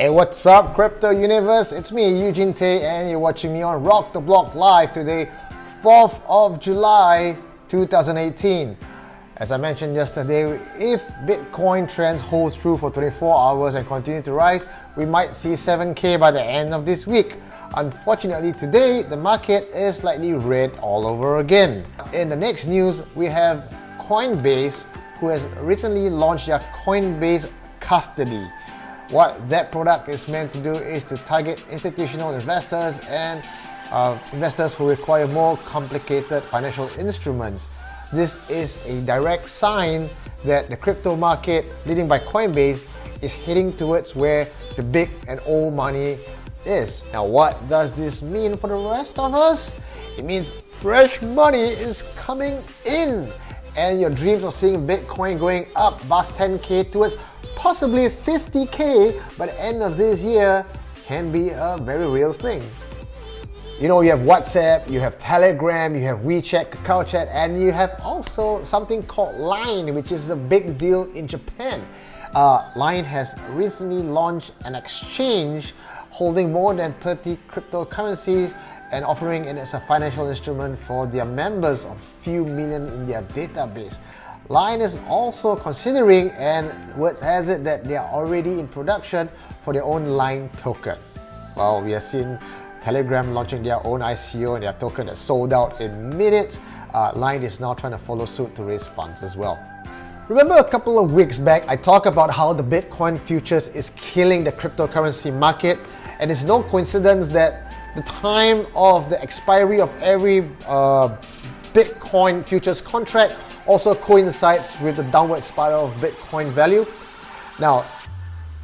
Hey, what's up, Crypto Universe? It's me, Eugene Tay, and you're watching me on Rock the Block Live today, 4th of July, 2018. As I mentioned yesterday, if Bitcoin trends hold true for 24 hours and continue to rise, we might see 7K by the end of this week. Unfortunately, today, the market is slightly red all over again. In the next news, we have Coinbase, who has recently launched their Coinbase Custody. What that product is meant to do is to target institutional investors and investors who require more complicated financial instruments. This is a direct sign that the crypto market, leading by Coinbase, is heading towards where the big and old money is. Now, what does this mean for the rest of us? It means fresh money is coming in, and your dreams of seeing Bitcoin going up past 10K towards possibly 50K by the end of this year can be a very real thing. You know, you have WhatsApp, you have Telegram, you have WeChat, Kakao Chat, and you have also something called Line, which is a big deal in Japan. Line has recently launched an exchange holding more than 30 cryptocurrencies and offering it as a financial instrument for their members of few million in their database. Line is also considering, and words has it that they are already in production for their own Line token. Well, we have seen Telegram launching their own ICO and their token that sold out in minutes. Line is now trying to follow suit to raise funds as well. Remember a couple of weeks back, I talked about how the Bitcoin futures is killing the cryptocurrency market, and it's no coincidence that the time of the expiry of every Bitcoin futures contract also coincides with the downward spiral of Bitcoin value. Now,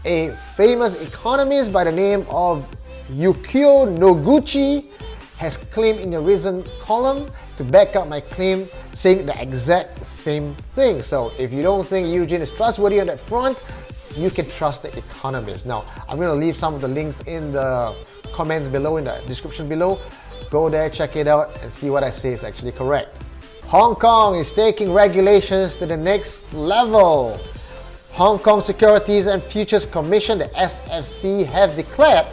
a famous economist by the name of Yukio Noguchi has claimed in a recent column to back up my claim, saying the exact same thing. So if you don't think Eugene is trustworthy on that front, you can trust the economist. Now, I'm going to leave some of the links in the comments below, in the description below. Go there, check it out, and see what I say is actually correct. Hong Kong is taking regulations to the next level. Hong Kong Securities and Futures Commission, the SFC, have declared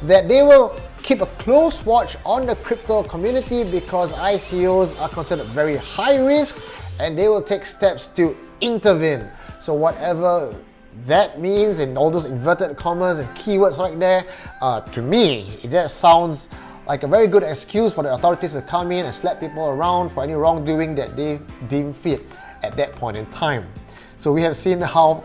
that they will keep a close watch on the crypto community because ICOs are considered very high risk, and they will take steps to intervene. So whatever that means, in all those inverted commas and keywords right there, to me, it just sounds like a very good excuse for the authorities to come in and slap people around for any wrongdoing that they deem fit at that point in time. So we have seen how,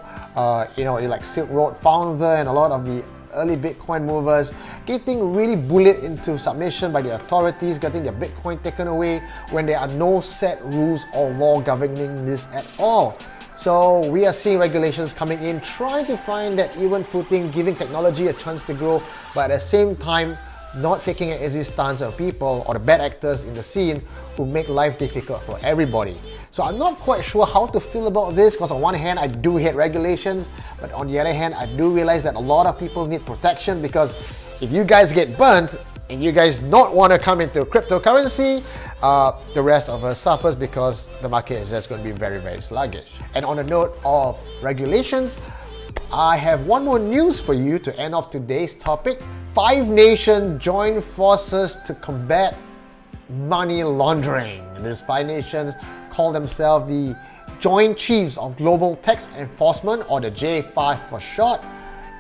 like Silk Road founder and a lot of the early Bitcoin movers getting really bullied into submission by the authorities, getting their Bitcoin taken away when there are no set rules or law governing this at all. So we are seeing regulations coming in, trying to find that even footing, giving technology a chance to grow, but at the same time, not taking an easy stance on people or the bad actors in the scene who make life difficult for everybody. So I'm not quite sure how to feel about this, because on one hand I do hate regulations, but on the other hand I do realize that a lot of people need protection, because if you guys get burnt and you guys not want to come into cryptocurrency, the rest of us suffers because the market is just going to be very, very sluggish. And on the note of regulations, I have one more news for you to end off today's topic. 5 nations join forces to combat money laundering. These 5 nations call themselves the Joint Chiefs of Global Tax Enforcement, or the J5 for short.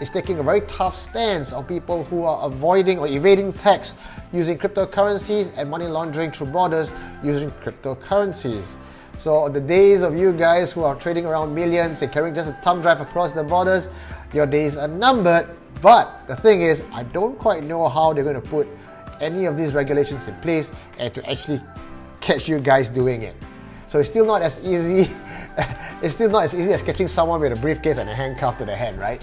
Is taking a very tough stance on people who are avoiding or evading tax using cryptocurrencies and money laundering through borders using cryptocurrencies. So the days of you guys who are trading around millions and carrying just a thumb drive across the borders, your days are numbered. But the thing is, I don't quite know how they're going to put any of these regulations in place and to actually catch you guys doing it. So it's still not as easy. It's still not as easy as catching someone with a briefcase and a handcuff to the head, right?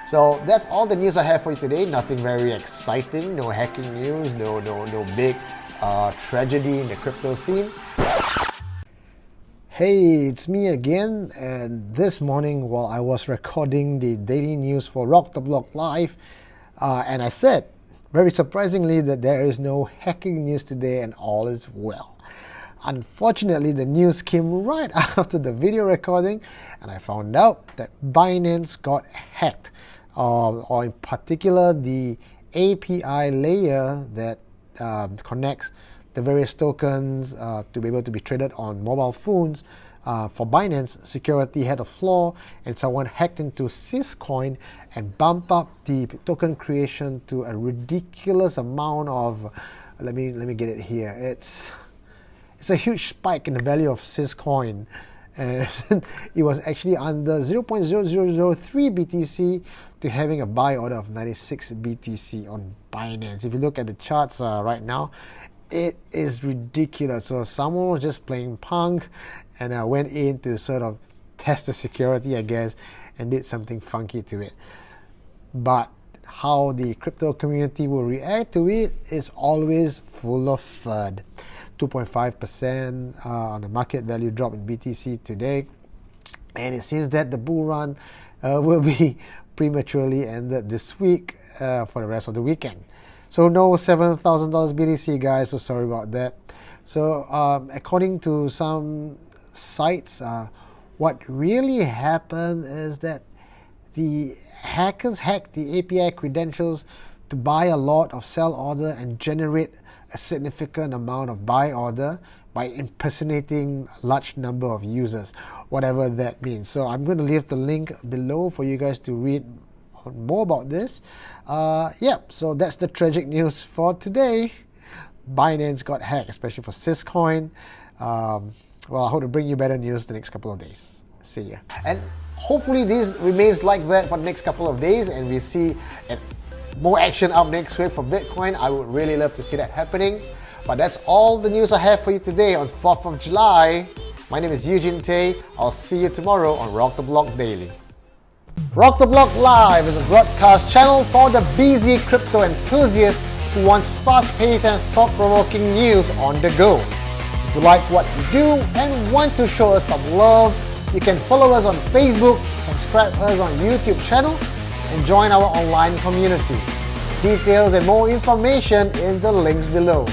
So that's all the news I have for you today. Nothing very exciting, no hacking news, no big tragedy in the crypto scene. Hey, it's me again, and this morning while I was recording the daily news for Rock the Block Live, and I said, very surprisingly, that there is no hacking news today and all is well. Unfortunately, the news came right after the video recording, and I found out that Binance got hacked. or in particular the API layer that connects the various tokens to be able to be traded on mobile phones. For Binance, security had a flaw and someone hacked into Syscoin and bumped up the token creation to a ridiculous amount of, let me get it here. It's a huge spike in the value of Syscoin. And it was actually under 0.0003 BTC to having a buy order of 96 BTC on Binance. If you look at the charts right now, it is ridiculous. So someone was just playing punk and went in to sort of test the security, I guess, and did something funky to it. But how the crypto community will react to it is always full of FUD. 2.5% on the market value drop in BTC today, and it seems that the bull run will be prematurely ended this week for the rest of the weekend. So no $7,000 BTC, guys, so sorry about that. So according to some sites, what really happened is that the hackers hacked the API credentials to buy a lot of sell order and generate a significant amount of buy order by impersonating a large number of users, whatever that means. So I'm going to leave the link below for you guys to read more about this. So that's the tragic news for today. Binance got hacked, especially for Syscoin. Well, I hope to bring you better news the next couple of days. See ya. And hopefully this remains like that for the next couple of days and we see more action up next week for Bitcoin. I would really love to see that happening. But that's all the news I have for you today on 4th of July. My name is Eugene Tay. I'll see you tomorrow on Rock the Block Daily. Rock the Block Live is a broadcast channel for the busy crypto enthusiast who wants fast-paced and thought-provoking news on the go. If you like what we do and want to show us some love, you can follow us on Facebook, subscribe us on YouTube channel, and join our online community. Details and more information in the links below.